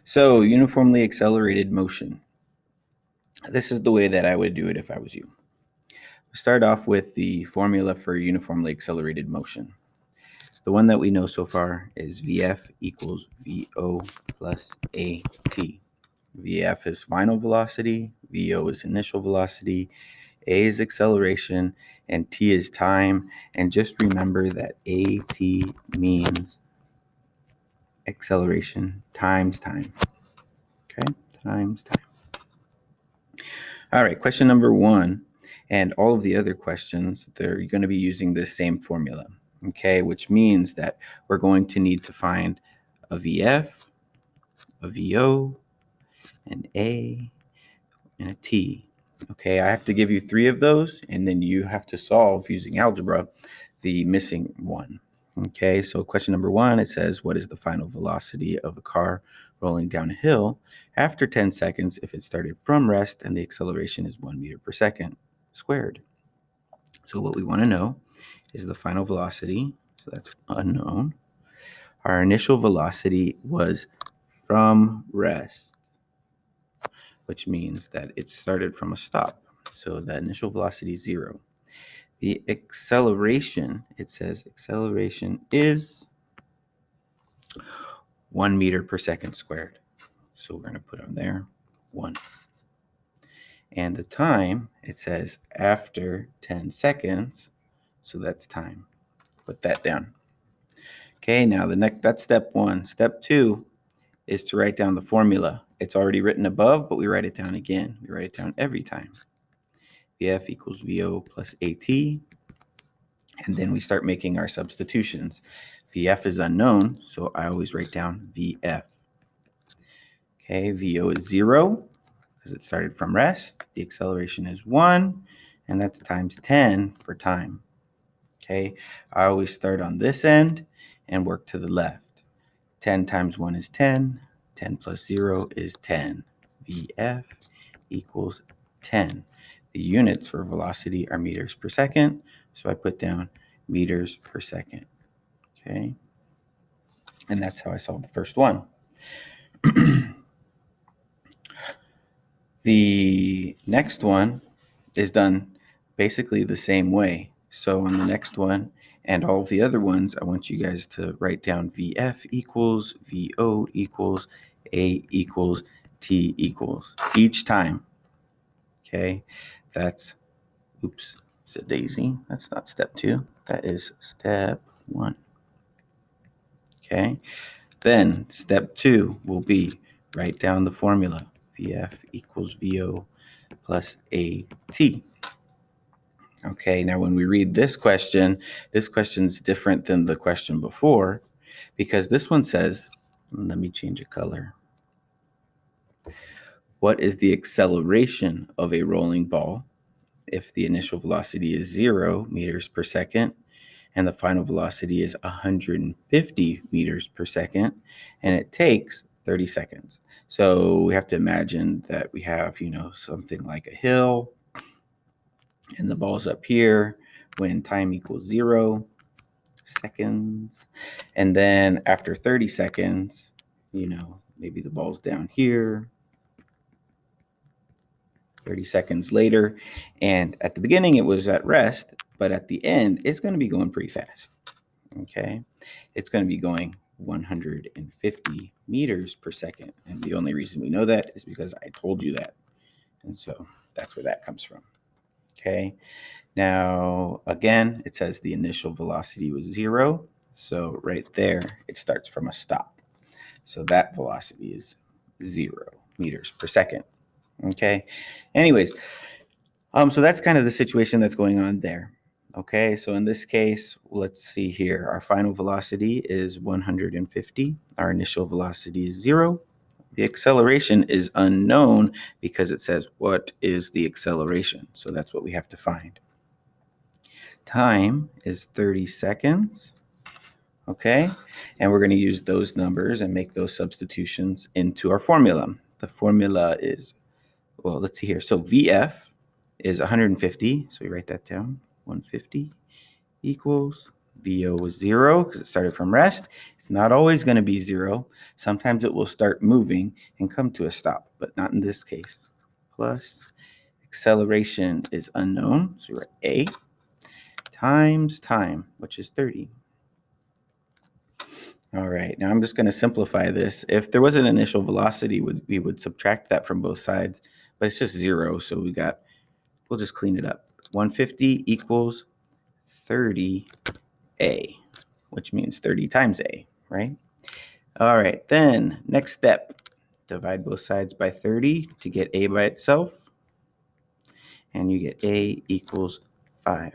So, uniformly accelerated motion. This is the way that I would do it if I was you. Start off with the formula for uniformly accelerated motion. The one that we know so far is VF equals VO plus AT. VF is final velocity, VO is initial velocity, A is acceleration, and T is time. And just remember that AT means acceleration times time. Okay, times time. All right, question number 1, and all of the other questions, they're going to be using this same formula, okay, which means that we're going to need to find a VF, a VO, an A, and a T. Okay, I have to give you 3 of those, and then you have to solve using algebra the missing one. Okay, so question number 1, it says, what is the final velocity of a car rolling down a hill after 10 seconds if it started from rest and the acceleration is 1 meter per second squared? So what we want to know is the final velocity, so that's unknown. Our initial velocity was from rest, which means that it started from a stop. So the initial velocity is 0. The acceleration, it says acceleration is 1 meter per second squared. So we're going to put on there 1. And the time, it says after 10 seconds. So that's time. Put that down. Okay, now that's step 1. Step 2 is to write down the formula. It's already written above, but we write it down again. We write it down every time. VF equals VO plus AT. And then we start making our substitutions. VF is unknown, so I always write down VF. Okay, VO is 0 because it started from rest. The acceleration is 1, and that's times 10 for time. Okay, I always start on this end and work to the left. 10 times 1 is 10. 10 plus 0 is 10. VF equals 10. The units for velocity are meters per second, so I put down meters per second. Okay, and that's how I solved the first one. The next one is done basically the same way. So on the next one and all of the other ones, I want you guys to write down VF equals, VO equals, A equals, T equals each time. Okay, that's, oops, it's a daisy. That's not step 2. That is step 1. Okay, then step 2 will be write down the formula. VF equals VO plus AT. Okay, now when we read this question's different than the question before, because this one says, let me change a color. What is the acceleration of a rolling ball if the initial velocity is 0 meters per second and the final velocity is 150 meters per second and it takes 30 seconds? So we have to imagine that we have, something like a hill and the ball's up here when time equals 0 seconds. And then after 30 seconds, maybe the ball's down here. 30 seconds later. And at the beginning, it was at rest, but at the end, it's going to be going pretty fast. Okay. It's going to be going 150 meters per second. And the only reason we know that is because I told you that. And so that's where that comes from. Okay. Now, again, it says the initial velocity was 0. So right there, it starts from a stop. So that velocity is 0 meters per second. Okay. Anyways, so that's kind of the situation that's going on there. Okay. So in this case, let's see here. Our final velocity is 150. Our initial velocity is 0. The acceleration is unknown because it says, what is the acceleration? So that's what we have to find. Time is 30 seconds. Okay. And we're going to use those numbers and make those substitutions into our formula. The formula is, well, let's see here. So VF is 150. So we write that down. 150 equals VO was 0 because it started from rest. It's not always going to be 0. Sometimes it will start moving and come to a stop, but not in this case. Plus acceleration is unknown, so we write A, times time, which is 30. All right, now I'm just going to simplify this. If there was an initial velocity, we would subtract that from both sides, but it's just 0, so we'll just clean it up. 150 equals 30A, which means 30 times A, right? All right, then next step, divide both sides by 30 to get A by itself, and you get A equals 5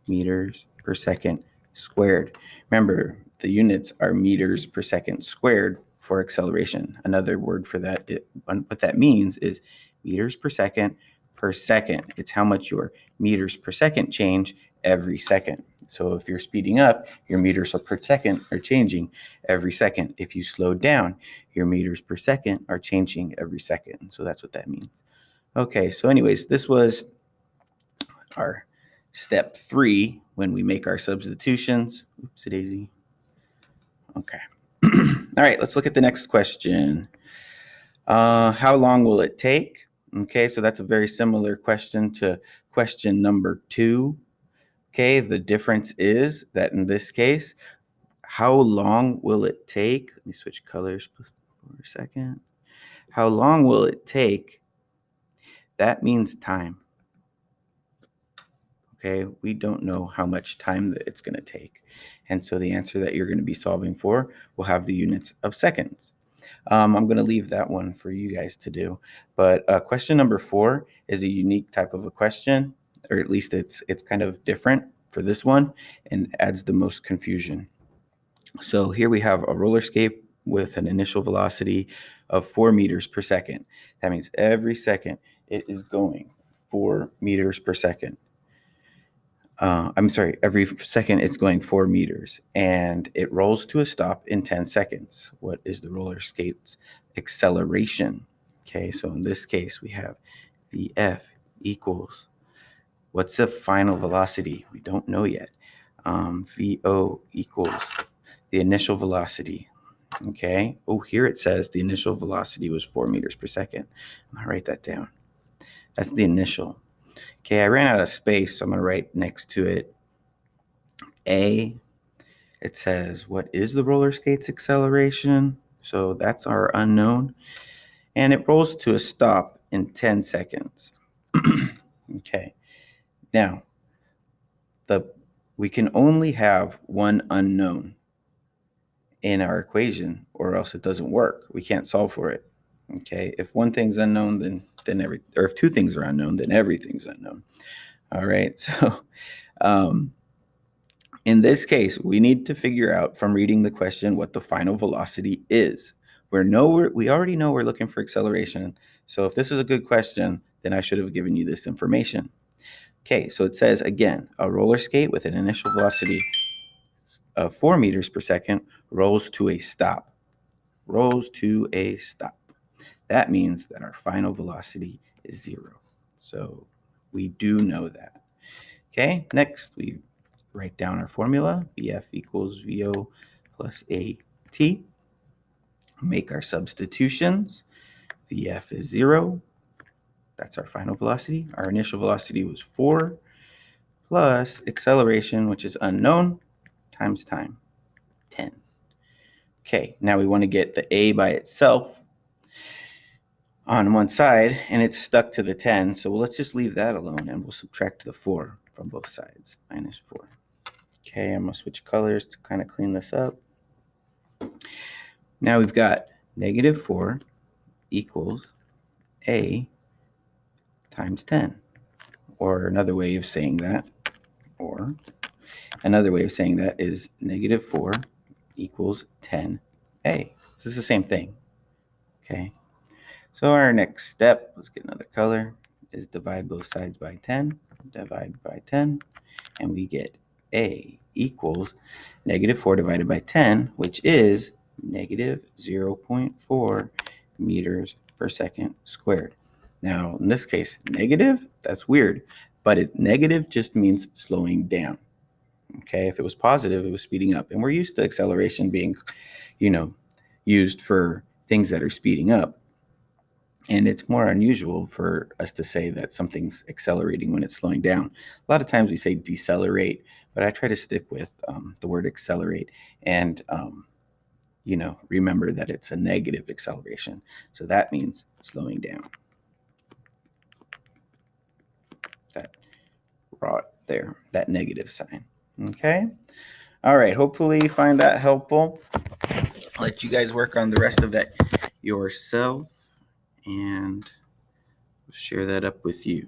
meters per second squared. Remember, the units are meters per second squared for acceleration. Another word for that, what that means is meters per second. It's how much your meters per second change every second. So if you're speeding up, your meters per second are changing every second. If you slow down, your meters per second are changing every second. So that's what that means. Okay, so anyways, this was our step 3 when we make our substitutions. Oopsie daisy. Okay. All right, let's look at the next question. How long will it take? Okay, so that's a very similar question to question number 2. Okay, the difference is that in this case, how long will it take? Let me switch colors for a second. How long will it take? That means time. Okay, we don't know how much time that it's going to take. And so the answer that you're going to be solving for will have the units of seconds. I'm going to leave that one for you guys to do. But question number 4 is a unique type of a question, or at least it's kind of different for this one and adds the most confusion. So here we have a roller skate with an initial velocity of 4 meters per second. That means every second it is going 4 meters per second. Every second it's going 4 meters, and it rolls to a stop in 10 seconds. What is the roller skate's acceleration? Okay, so in this case, we have Vf equals, what's the final velocity? We don't know yet. Vo equals the initial velocity. Okay, here it says the initial velocity was 4 meters per second. I'm gonna write that down. That's the initial. Okay, I ran out of space, so I'm going to write next to it A. It says, what is the roller skate's acceleration? So that's our unknown. And it rolls to a stop in 10 seconds. Okay, now we can only have one unknown in our equation, or else it doesn't work. We can't solve for it. Okay, if one thing's unknown, then if two things are unknown, then everything's unknown. All right, so in this case, we need to figure out from reading the question what the final velocity is. We already know we're looking for acceleration. So if this is a good question, then I should have given you this information. Okay, so it says again, a roller skate with an initial velocity of 4 meters per second rolls to a stop. Rolls to a stop. That means that our final velocity is 0. So we do know that. Okay, next we write down our formula, Vf equals Vo plus At. Make our substitutions. Vf is 0. That's our final velocity. Our initial velocity was 4 plus acceleration, which is unknown, times time, 10. Okay, now we want to get the A by itself on one side, and it's stuck to the 10. So let's just leave that alone, and we'll subtract the 4 from both sides, minus 4. Okay, I'm going to switch colors to kind of clean this up. Now we've got negative 4 equals A times 10. Or another way of saying that is negative 4 equals 10A. This is the same thing. Okay, so our next step, let's get another color, is divide both sides by 10. Divide by 10, and we get A equals negative 4 divided by 10, which is negative 0.4 meters per second squared. Now, in this case, negative, that's weird, but negative just means slowing down. Okay, if it was positive, it was speeding up. And we're used to acceleration being, used for things that are speeding up. And it's more unusual for us to say that something's accelerating when it's slowing down. A lot of times we say decelerate, but I try to stick with the word accelerate and, remember that it's a negative acceleration. So that means slowing down. That right there, that negative sign. Okay. All right. Hopefully you find that helpful. I'll let you guys work on the rest of that yourself and share that up with you.